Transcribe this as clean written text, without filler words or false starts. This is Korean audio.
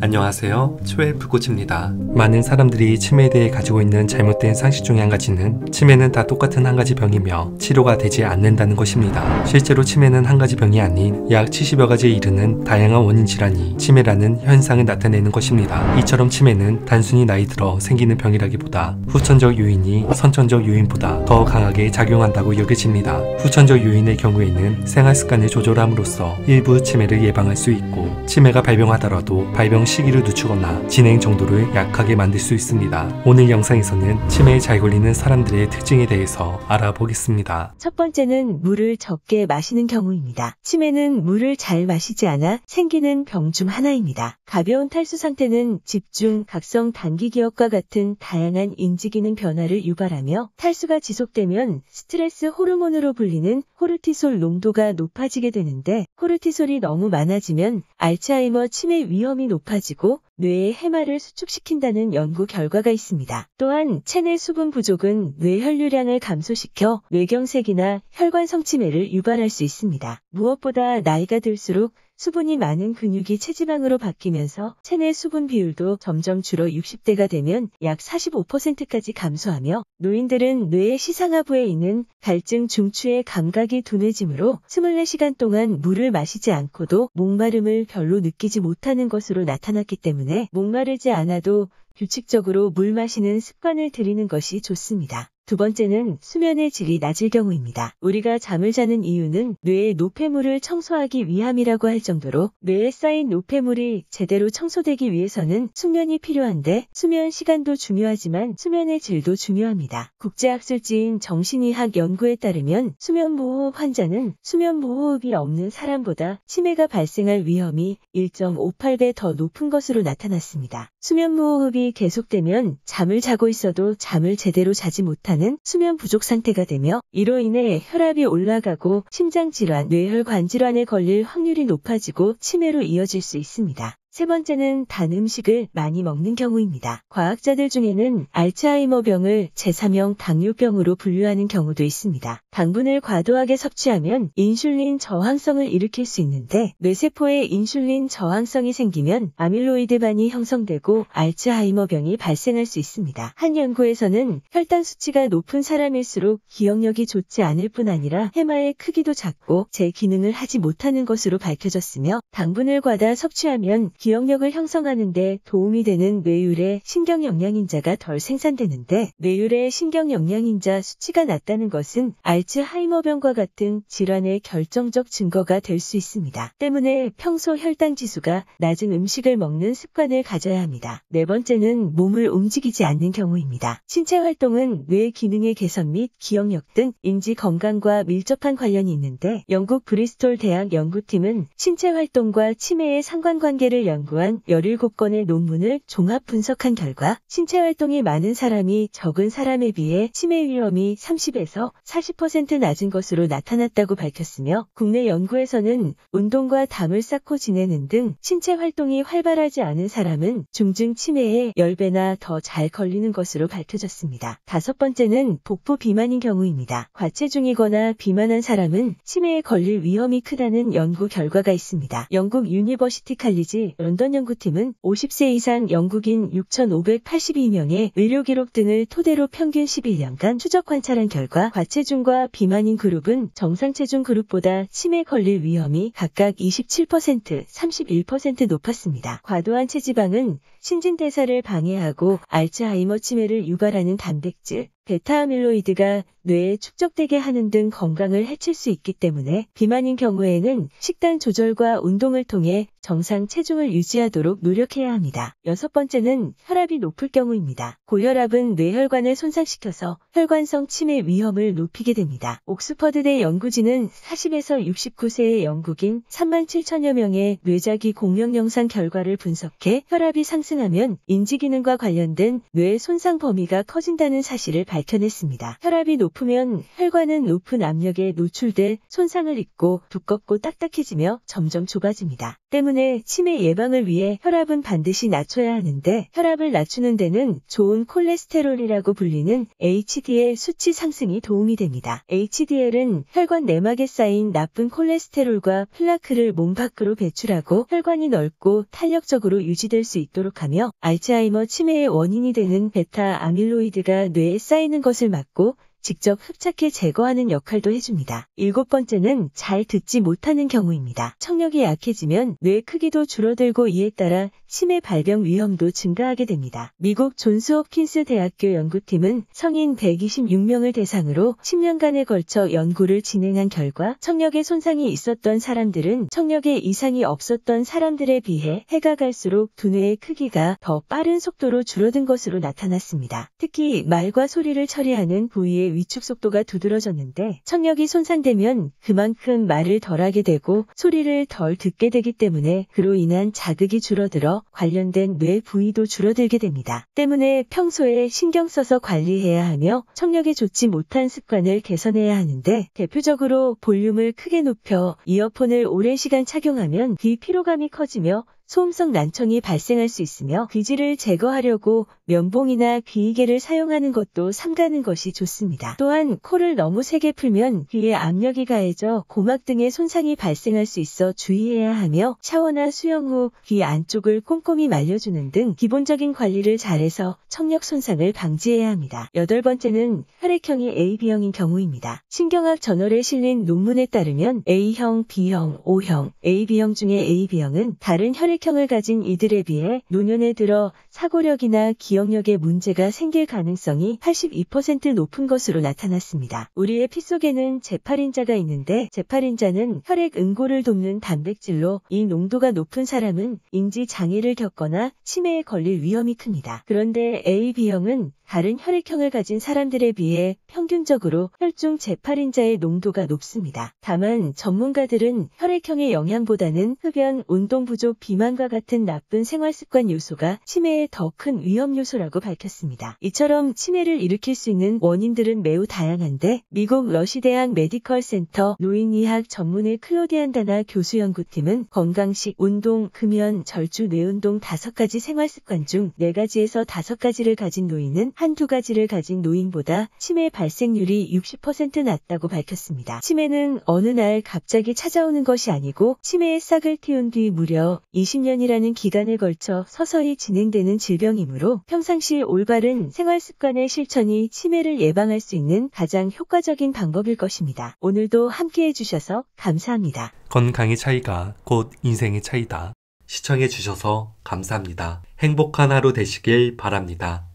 안녕하세요. 초헬프코치입니다. 많은 사람들이 치매에 대해 가지고 있는 잘못된 상식 중에 한 가지는 치매는 다 똑같은 한 가지 병이며 치료가 되지 않는다는 것입니다. 실제로 치매는 한 가지 병이 아닌 약 70여 가지에 이르는 다양한 원인 질환이 치매라는 현상을 나타내는 것입니다. 이처럼 치매는 단순히 나이 들어 생기는 병이라기보다 후천적 요인이 선천적 요인보다 더 강하게 작용한다고 여겨집니다. 후천적 요인의 경우에는 생활 습관을 조절함으로써 일부 치매를 예방할 수 있고, 치매가 발병하더라도 발병 시기를 늦추거나 진행 정도를 약하게 만들 수 있습니다. 오늘 영상에서는 치매에 잘 걸리는 사람들의 특징에 대해서 알아보겠습니다. 첫 번째는 물을 적게 마시는 경우입니다. 치매는 물을 잘 마시지 않아 생기는 병 중 하나입니다. 가벼운 탈수 상태는 집중, 각성, 단기 기억과 같은 다양한 인지기능 변화를 유발하며, 탈수가 지속되면 스트레스 호르몬으로 불리는 코르티솔 농도가 높아지게 되는데, 코르티솔이 너무 많아지면 알츠하이머 치매 위험이 높아지고 뇌의 해마를 수축시킨다는 연구 결과가 있습니다. 또한 체내 수분 부족은 뇌 혈류량을 감소시켜 뇌경색이나 혈관성 치매를 유발할 수 있습니다. 무엇보다 나이가 들수록 수분이 많은 근육이 체지방으로 바뀌면서 체내 수분 비율도 점점 줄어 60대가 되면 약 45%까지 감소하며, 노인들은 뇌의 시상하부에 있는 갈증 중추의 감각이 둔해지므로 24시간 동안 물을 마시지 않고도 목마름을 별로 느끼지 못하는 것으로 나타났기 때문에 목마르지 않아도 규칙적으로 물 마시는 습관을 들이는 것이 좋습니다. 두 번째는 수면의 질이 낮을 경우입니다. 우리가 잠을 자는 이유는 뇌의 노폐물을 청소하기 위함이라고 할 정도로, 뇌에 쌓인 노폐물이 제대로 청소되기 위해서는 숙면이 필요한데, 수면 시간도 중요하지만 수면의 질도 중요합니다. 국제학술지인 정신의학 연구에 따르면 수면무호흡 환자는 수면무호흡이 없는 사람보다 치매가 발생할 위험이 1.58배 더 높은 것으로 나타났습니다. 수면무호흡이 계속되면 잠을 자고 있어도 잠을 제대로 자지 못하는 수면 부족 상태가 되며, 이로 인해 혈압이 올라가고 심장질환, 뇌혈관 질환에 걸릴 확률이 높아지고 치매로 이어질 수 있습니다. 세 번째는 단 음식을 많이 먹는 경우입니다. 과학자들 중에는 알츠하이머병을 제3형 당뇨병으로 분류하는 경우도 있습니다. 당분을 과도하게 섭취하면 인슐린 저항성을 일으킬 수 있는데, 뇌세포에 인슐린 저항성이 생기면 아밀로이드반이 형성되고 알츠하이머병이 발생할 수 있습니다. 한 연구에서는 혈당 수치가 높은 사람일수록 기억력이 좋지 않을 뿐 아니라 해마의 크기도 작고 제 기능을 하지 못하는 것으로 밝혀졌으며, 당분을 과다 섭취하면 기억력을 형성하는 데 도움이 되는 뇌율의 신경영양인자가 덜 생산되는데, 뇌율의 신경영양인자 수치가 낮다는 것은 알츠하이머병과 같은 질환의 결정적 증거가 될 수 있습니다. 때문에 평소 혈당 지수가 낮은 음식을 먹는 습관을 가져야 합니다. 네 번째는 몸을 움직이지 않는 경우입니다. 신체 활동은 뇌 기능의 개선 및 기억력 등 인지 건강과 밀접한 관련이 있는데, 영국 브리스톨 대학 연구팀은 신체 활동과 치매의 상관관계를 연구한 17건의 논문을 종합 분석한 결과, 신체 활동이 많은 사람이 적은 사람에 비해 치매 위험이 30에서 40% 낮은 것으로 나타났다고 밝혔으며, 국내 연구에서는 운동과 담을 쌓고 지내는 등 신체 활동이 활발하지 않은 사람은 중증 치매에 10배나 더 잘 걸리는 것으로 밝혀졌습니다. 다섯 번째는 복부 비만인 경우입니다. 과체중이거나 비만한 사람은 치매에 걸릴 위험이 크다는 연구 결과가 있습니다. 영국 유니버시티 칼리지 런던 연구팀은 50세 이상 영국인 6,582명의 의료 기록 등을 토대로 평균 11년간 추적 관찰한 결과, 과체중과 비만인 그룹은 정상 체중 그룹보다 치매 걸릴 위험이 각각 27%, 31% 높았습니다. 과도한 체지방은 신진대사를 방해하고 알츠하이머 치매를 유발하는 단백질, 베타아밀로이드가 뇌에 축적되게 하는 등 건강을 해칠 수 있기 때문에, 비만인 경우에는 식단 조절과 운동을 통해 정상 체중을 유지하도록 노력해야 합니다. 여섯 번째는 혈압이 높을 경우입니다. 고혈압은 뇌혈관을 손상시켜서 혈관성 치매 위험을 높이게 됩니다. 옥스퍼드대 연구진은 40에서 69세의 영국인 37,000여 명의 뇌자기 공명 영상 결과를 분석해 혈압이 상승하면 인지기능과 관련된 뇌 손상 범위가 커진다는 사실을 밝혀냈습니다. 혈압이 높으면 혈관은 높은 압력에 노출돼 손상을 입고 두껍고 딱딱해지며 점점 좁아집니다. 때문에 치매 예방을 위해 혈압은 반드시 낮춰야 하는데 혈압을 낮추는 데는 좋은 콜레스테롤이라고 불리는 HDL 수치 상승이 도움이 됩니다. HDL은 혈관 내막에 쌓인 나쁜 콜레스테롤과 플라크를 몸 밖으로 배출하고 혈관이 넓고 탄력적으로 유지될 수 있도록 하며 알츠하이머 치매의 원인이 되는 베타 아밀로이드가 뇌에 쌓이는 것을 막고 직접 흡착해 제거하는 역할도 해줍니다. 7번째는 잘 듣지 못하는 경우입니다. 청력이 약해지면 뇌 크기도 줄어들고 이에 따라 치매 발병 위험도 증가하게 됩니다. 미국 존스 홉킨스 대학교 연구팀은 성인 126명을 대상으로 10년간에 걸쳐 연구를 진행한 결과 청력에 손상이 있었던 사람들은 청력에 이상이 없었던 사람들에 비해 해가 갈수록 두뇌의 크기가 더 빠른 속도로 줄어든 것으로 나타났습니다. 특히 말과 소리를 처리하는 부위의 위축 속도가 두드러졌는데 청력이 손상되면 그만큼 말을 덜하게 되고 소리를 덜 듣게 되기 때문에 그로 인한 자극이 줄어들어 관련된 뇌 부위도 줄어들게 됩니다. 때문에 평소에 신경 써서 관리해야 하며 청력에 좋지 못한 습관을 개선해야 하는데 대표적으로 볼륨을 크게 높여 이어폰을 오랜 시간 착용하면 귀 피로감이 커지며 소음성 난청이 발생할 수 있으며 귀지를 제거하려고 면봉이나 귀이개를 사용하는 것도 삼가는 것이 좋습니다. 또한 코를 너무 세게 풀면 귀에 압력이 가해져 고막 등의 손상이 발생할 수 있어 주의해야 하며 샤워나 수영 후 귀 안쪽을 꼼꼼히 말려주는 등 기본적인 관리를 잘해서 청력 손상을 방지해야 합니다. 8번째는 혈액형이 AB형인 경우입니다. 신경학 저널에 실린 논문에 따르면 A형, B형, O형, AB형 중에 AB형은 다른 혈액형을 가진 이들에 비해 노년에 들어 사고력이나 기억력에 문제가 생길 가능성이 82% 높은 것으로 나타났습니다. 우리의 피 속에는 제팔인자가 있는데 제팔인자는 혈액 응고를 돕는 단백질로 이 농도가 높은 사람은 인지 장애를 겪거나 치매에 걸릴 위험이 큽니다. 그런데 AB형은 다른 혈액형을 가진 사람들에 비해 평균적으로 혈중 제팔인자의 농도가 높습니다. 다만 전문가들은 혈액형의 영향보다는 흡연, 운동 부족, 비만과 같은 나쁜 생활습관 요소가 치매의 더 큰 위험 요소라고 밝혔습니다. 이처럼 치매를 일으킬 수 있는 원인들은 매우 다양한데 미국 러시대학 메디컬 센터 노인의학 전문의 클로디안 다나 교수 연구팀은 건강식, 운동, 금연, 절주, 뇌운동 5가지 생활습관 중 4가지에서 5가지를 가진 노인은 한두 가지를 가진 노인보다 치매 발생률이 60% 낮다고 밝혔습니다. 치매는 어느 날 갑자기 찾아오는 것이 아니고 치매의 싹을 틔운 뒤 무려 20년이라는 기간에 걸쳐 서서히 진행되는 질병이므로 평상시 올바른 생활습관의 실천이 치매를 예방할 수 있는 가장 효과적인 방법일 것입니다. 오늘도 함께해 주셔서 감사합니다. 건강의 차이가 곧 인생의 차이다. 시청해주셔서 감사합니다. 행복한 하루 되시길 바랍니다.